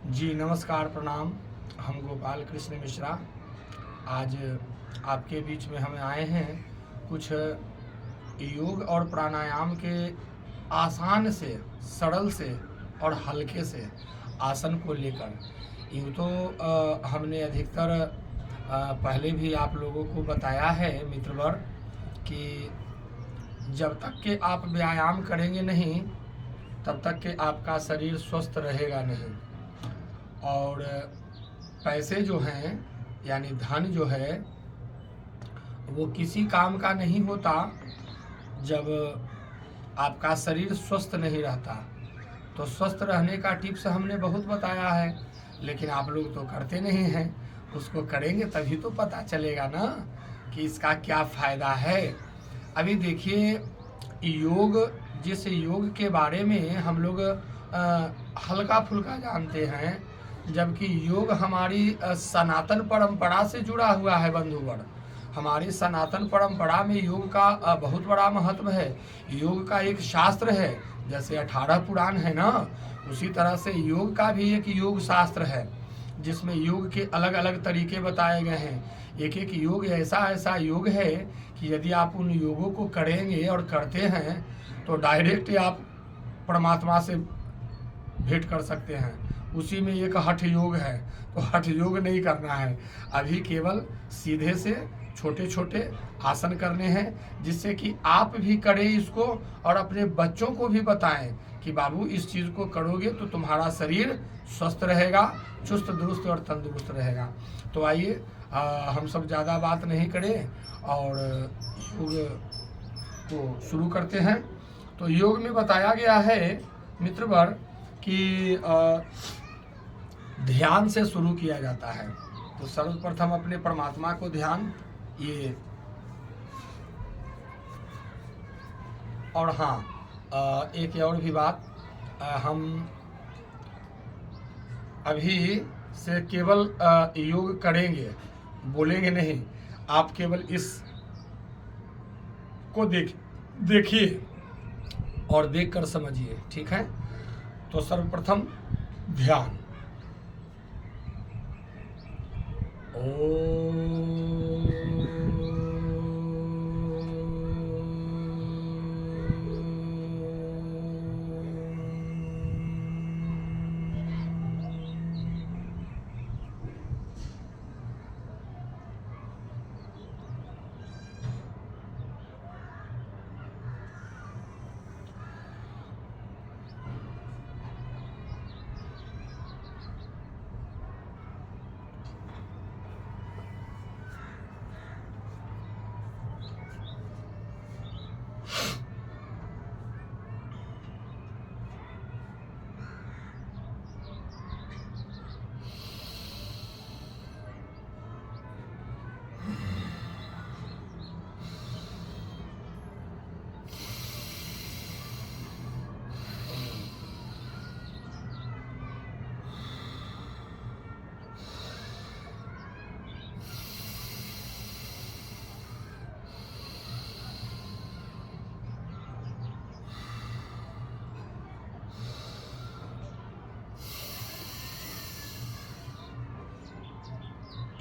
जी नमस्कार, प्रणाम। हम गोपाल कृष्ण मिश्रा आज आपके बीच में हम आए हैं कुछ योग और प्राणायाम के आसान से, सरल से और हल्के से आसन को लेकर। यूँ तो हमने अधिकतर पहले भी आप लोगों को बताया है मित्रवर कि जब तक कि आप व्यायाम करेंगे नहीं तब तक कि आपका शरीर स्वस्थ रहेगा नहीं। और पैसे जो हैं यानी धन जो है वो किसी काम का नहीं होता जब आपका शरीर स्वस्थ नहीं रहता। तो स्वस्थ रहने का टिप्स हमने बहुत बताया है, लेकिन आप लोग तो करते नहीं हैं। उसको करेंगे तभी तो पता चलेगा ना कि इसका क्या फ़ायदा है। अभी देखिए, योग, जिस योग के बारे में हम लोग हल्का फुल्का जानते हैं, जबकि योग हमारी सनातन परंपरा से जुड़ा हुआ है बंधुगण। हमारी सनातन परंपरा में योग का बहुत बड़ा महत्व है। योग का एक शास्त्र है, जैसे 18 पुराण है ना, उसी तरह से योग का भी एक योग शास्त्र है जिसमें योग के अलग अलग तरीके बताए गए हैं। एक एक योग ऐसा ऐसा योग है कि यदि आप उन योगों को करेंगे और करते हैं तो डायरेक्ट आप परमात्मा से भेंट कर सकते हैं। उसी में एक हठ योग है, तो हठ योग नहीं करना है। अभी केवल सीधे से छोटे छोटे आसन करने हैं, जिससे कि आप भी करें इसको और अपने बच्चों को भी बताएं कि बाबू इस चीज़ को करोगे तो तुम्हारा शरीर स्वस्थ रहेगा, चुस्त दुरुस्त और तंदुरुस्त रहेगा। तो आइए हम सब ज़्यादा बात नहीं करें और योग को शुरू करते हैं। तो योग में बताया गया है मित्रवर कि ध्यान से शुरू किया जाता है। तो सर्वप्रथम अपने परमात्मा को ध्यान, ये और हाँ, एक और भी बात, हम अभी से केवल योग करेंगे, बोलेंगे नहीं। आप केवल इस को देखिए और देखकर समझिए, ठीक है। तो सर्वप्रथम ध्यान।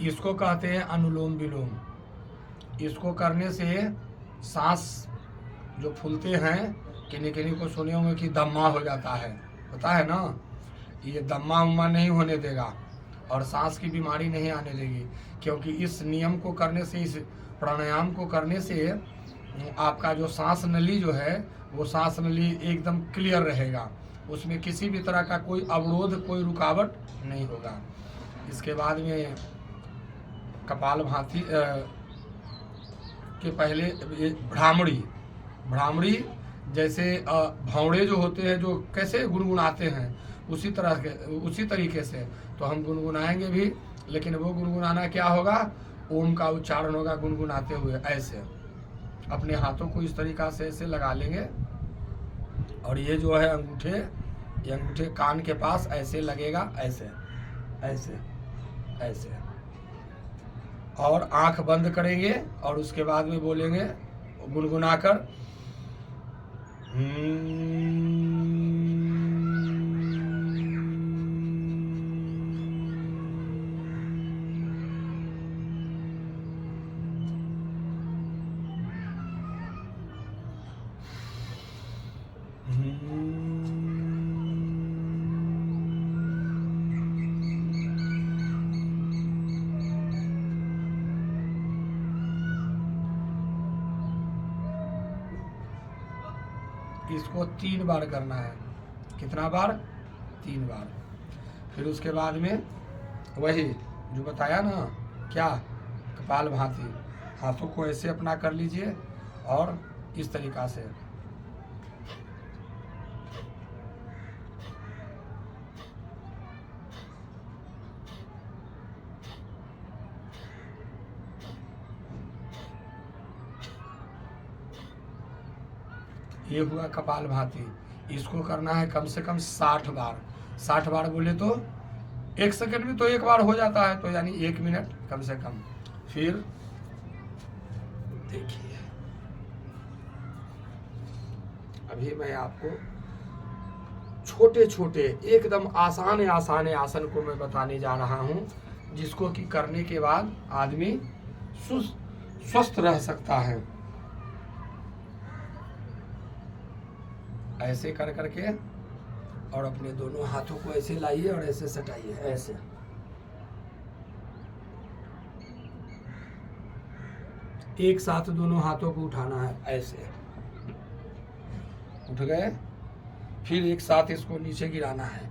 इसको कहते हैं अनुलोम विलोम। इसको करने से सांस जो फूलते हैं, किन्हीं किन्हीं को सुने होंगे कि दम्मा हो जाता है, पता है ना। ये दम्मा उम्मा नहीं होने देगा और सांस की बीमारी नहीं आने देगी, क्योंकि इस नियम को करने से, इस प्राणायाम को करने से आपका जो सांस नली जो है वो सांस नली एकदम क्लियर रहेगा। उसमें किसी भी तरह का कोई अवरोध, कोई रुकावट नहीं होगा। इसके बाद में कपाल भाती के पहले ये भ्रामरी जैसे भौंड़े जो होते हैं, जो कैसे गुनगुनाते हैं, उसी तरीके से तो हम गुनगुनाएंगे भी। लेकिन वो गुनगुनाना क्या होगा, ओम का उच्चारण होगा गुनगुनाते हुए। ऐसे अपने हाथों को इस तरीक़ा से ऐसे लगा लेंगे और ये जो है अंगूठे, ये अंगूठे कान के पास ऐसे लगेगा, ऐसे ऐसे ऐसे, और आंख बंद करेंगे और उसके बाद में बोलेंगे गुनगुनाकर, इसको 3 बार करना है। कितना बार? 3 बार। फिर उसके बाद में वही जो बताया ना, क्या, कपाल भाती, हाथों को ऐसे अपना कर लीजिए और इस तरीक़ा से ये हुआ कपाल भाती। इसको करना है कम से कम 60 बार। 60 बार बोले तो 1 सेकंड में तो 1 बार हो जाता है, तो यानी 1 मिनट कम से कम। फिर देखिए, अभी मैं आपको छोटे छोटे एकदम आसान आसन को मैं बताने जा रहा हूँ, जिसको कि करने के बाद आदमी स्वस्थ रह सकता है। ऐसे कर करके और अपने दोनों हाथों को ऐसे लाइए और ऐसे सटाइए, ऐसे। एक साथ दोनों हाथों को उठाना है, ऐसे उठ गए। फिर एक साथ इसको नीचे गिराना है,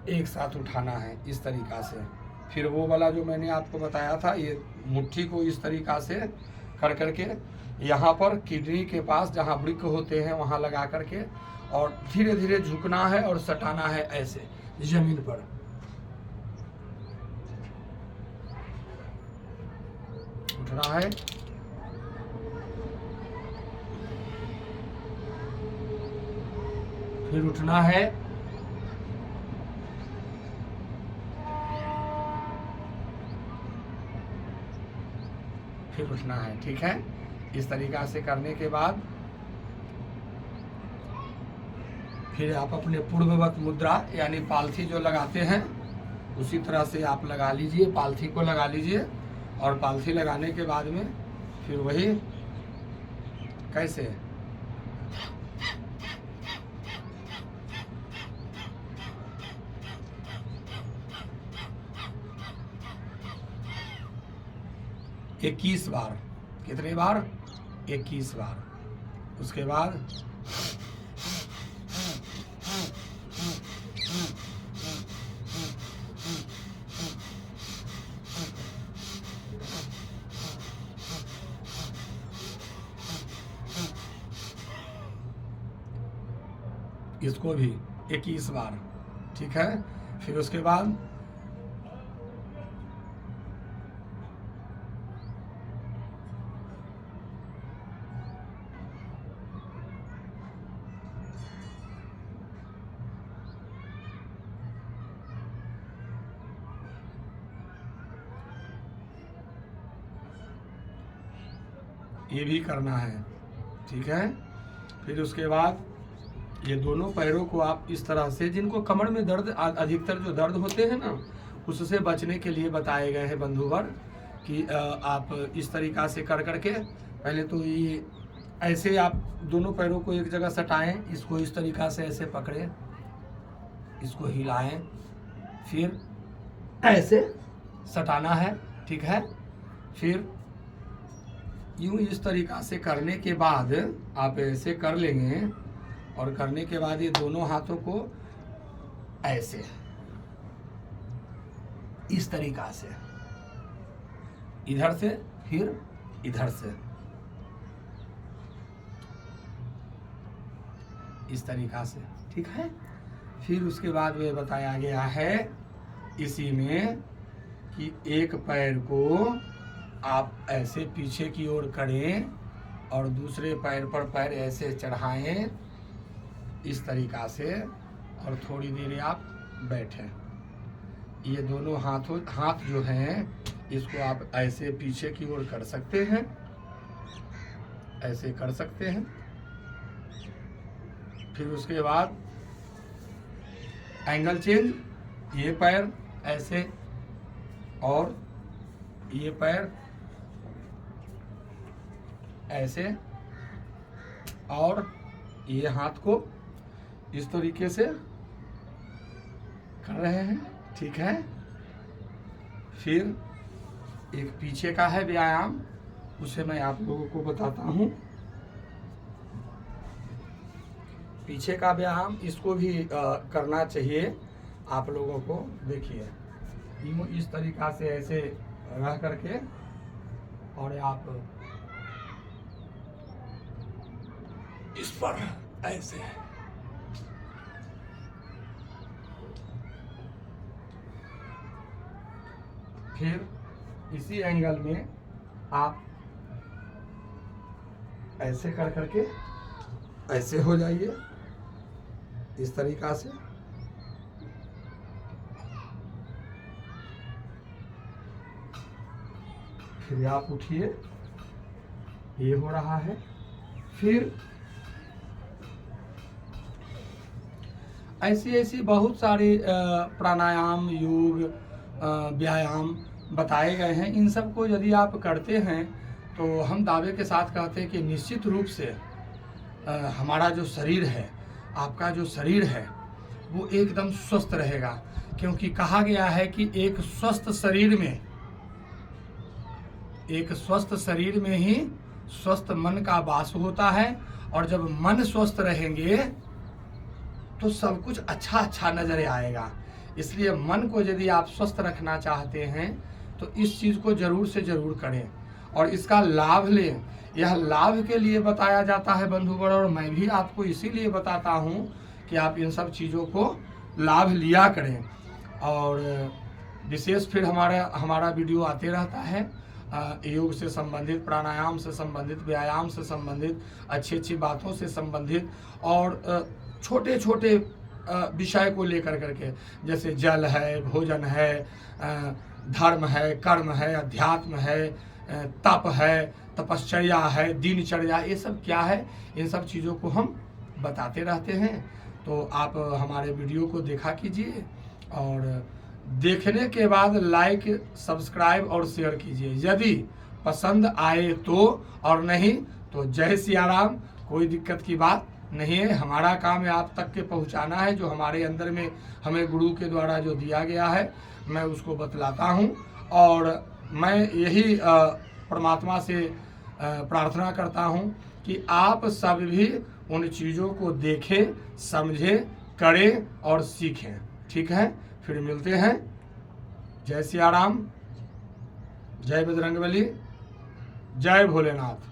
एक साथ उठाना है इस तरीक़ा से। फिर वो वाला जो मैंने आपको बताया था, ये मुट्ठी को इस तरीक़ा से कर करके यहाँ पर किडनी के पास जहाँ वृक्क होते हैं वहाँ लगा करके और धीरे धीरे झुकना है और सटाना है ऐसे जमीन पर। उठना है, फिर उठना है, फिर उठना है। ठीक है, इस तरीक़ा से करने के बाद फिर आप अपने पूर्ववत मुद्रा यानी पालथी जो लगाते हैं उसी तरह से आप लगा लीजिए, पालथी को लगा लीजिए। और पालथी लगाने के बाद में फिर वही कैसे इक्कीस बार। कितने बार? 21 बार। उसके बाद इसको भी 21 बार। ठीक है, फिर उसके बाद ये भी करना है। ठीक है, फिर उसके बाद ये दोनों पैरों को आप इस तरह से, जिनको कमर में दर्द, अधिकतर जो दर्द होते हैं ना, उससे बचने के लिए बताए गए हैं बंधुवर कि आप इस तरीक़ा से कर करके पहले तो ये ऐसे आप दोनों पैरों को एक जगह सटाएं, इसको इस तरीक़ा से ऐसे पकड़ें, इसको हिलाएं, फिर ऐसे सटाना है। ठीक है, फिर यूँ इस तरीक़ा से करने के बाद आप ऐसे कर लेंगे और करने के बाद ये दोनों हाथों को ऐसे इस तरीक़ा से, इधर से फिर इधर से, इस तरीक़ा से। ठीक है, फिर उसके बाद में बताया गया है इसी में कि एक पैर को आप ऐसे पीछे की ओर करें और दूसरे पैर पर पैर ऐसे चढ़ाएं इस तरीक़ा से और थोड़ी देर आप बैठें। ये दोनों हाथ जो हैं इसको आप ऐसे पीछे की ओर कर सकते हैं, ऐसे कर सकते हैं। फिर उसके बाद एंगल चेंज, ये पैर ऐसे और ये पैर ऐसे और ये हाथ को इस तरीके से कर रहे हैं। ठीक है, फिर एक पीछे का है व्यायाम, उसे मैं आप लोगों को बताता हूँ। पीछे का व्यायाम इसको भी करना चाहिए आप लोगों को। देखिए यूँ इस तरीक़ा से ऐसे रह करके और आप इस पर ऐसे फिर इसी एंगल में आप ऐसे कर करके ऐसे हो जाइए इस तरीक़ा से। फिर आप उठिए, ये हो रहा है। फिर ऐसी ऐसी बहुत सारे प्राणायाम, योग, व्यायाम बताए गए हैं। इन सब को यदि आप करते हैं तो हम दावे के साथ कहते हैं कि निश्चित रूप से हमारा जो शरीर है, आपका जो शरीर है वो एकदम स्वस्थ रहेगा। क्योंकि कहा गया है कि एक स्वस्थ शरीर में ही स्वस्थ मन का वास होता है। और जब मन स्वस्थ रहेंगे तो सब कुछ अच्छा अच्छा नजर आएगा। इसलिए मन को यदि आप स्वस्थ रखना चाहते हैं तो इस चीज़ को ज़रूर से ज़रूर करें और इसका लाभ लें। यह लाभ के लिए बताया जाता है बंधुगण, और मैं भी आपको इसीलिए बताता हूँ कि आप इन सब चीज़ों को लाभ लिया करें। और विशेष फिर हमारा वीडियो आते रहता है योग से संबंधित, प्राणायाम से संबंधित, व्यायाम से संबंधित, अच्छी अच्छी बातों से संबंधित और छोटे छोटे विषय को लेकर करके, जैसे जल है, भोजन है, धर्म है, कर्म है, अध्यात्म है, तप है, तपश्चर्या है, दिनचर्या, ये सब क्या है, इन सब चीज़ों को हम बताते रहते हैं। तो आप हमारे वीडियो को देखा कीजिए और देखने के बाद लाइक, सब्सक्राइब और शेयर कीजिए यदि पसंद आए तो, और नहीं तो जय सिया राम। कोई दिक्कत की बात नहीं है। हमारा काम है आप तक के पहुंचाना है। जो हमारे अंदर में हमें गुरु के द्वारा जो दिया गया है मैं उसको बतलाता हूं। और मैं यही परमात्मा से प्रार्थना करता हूं कि आप सब भी उन चीज़ों को देखें, समझें, करें और सीखें। ठीक है, फिर मिलते हैं। जय सिया राम, जय बजरंगबली, जय भोलेनाथ।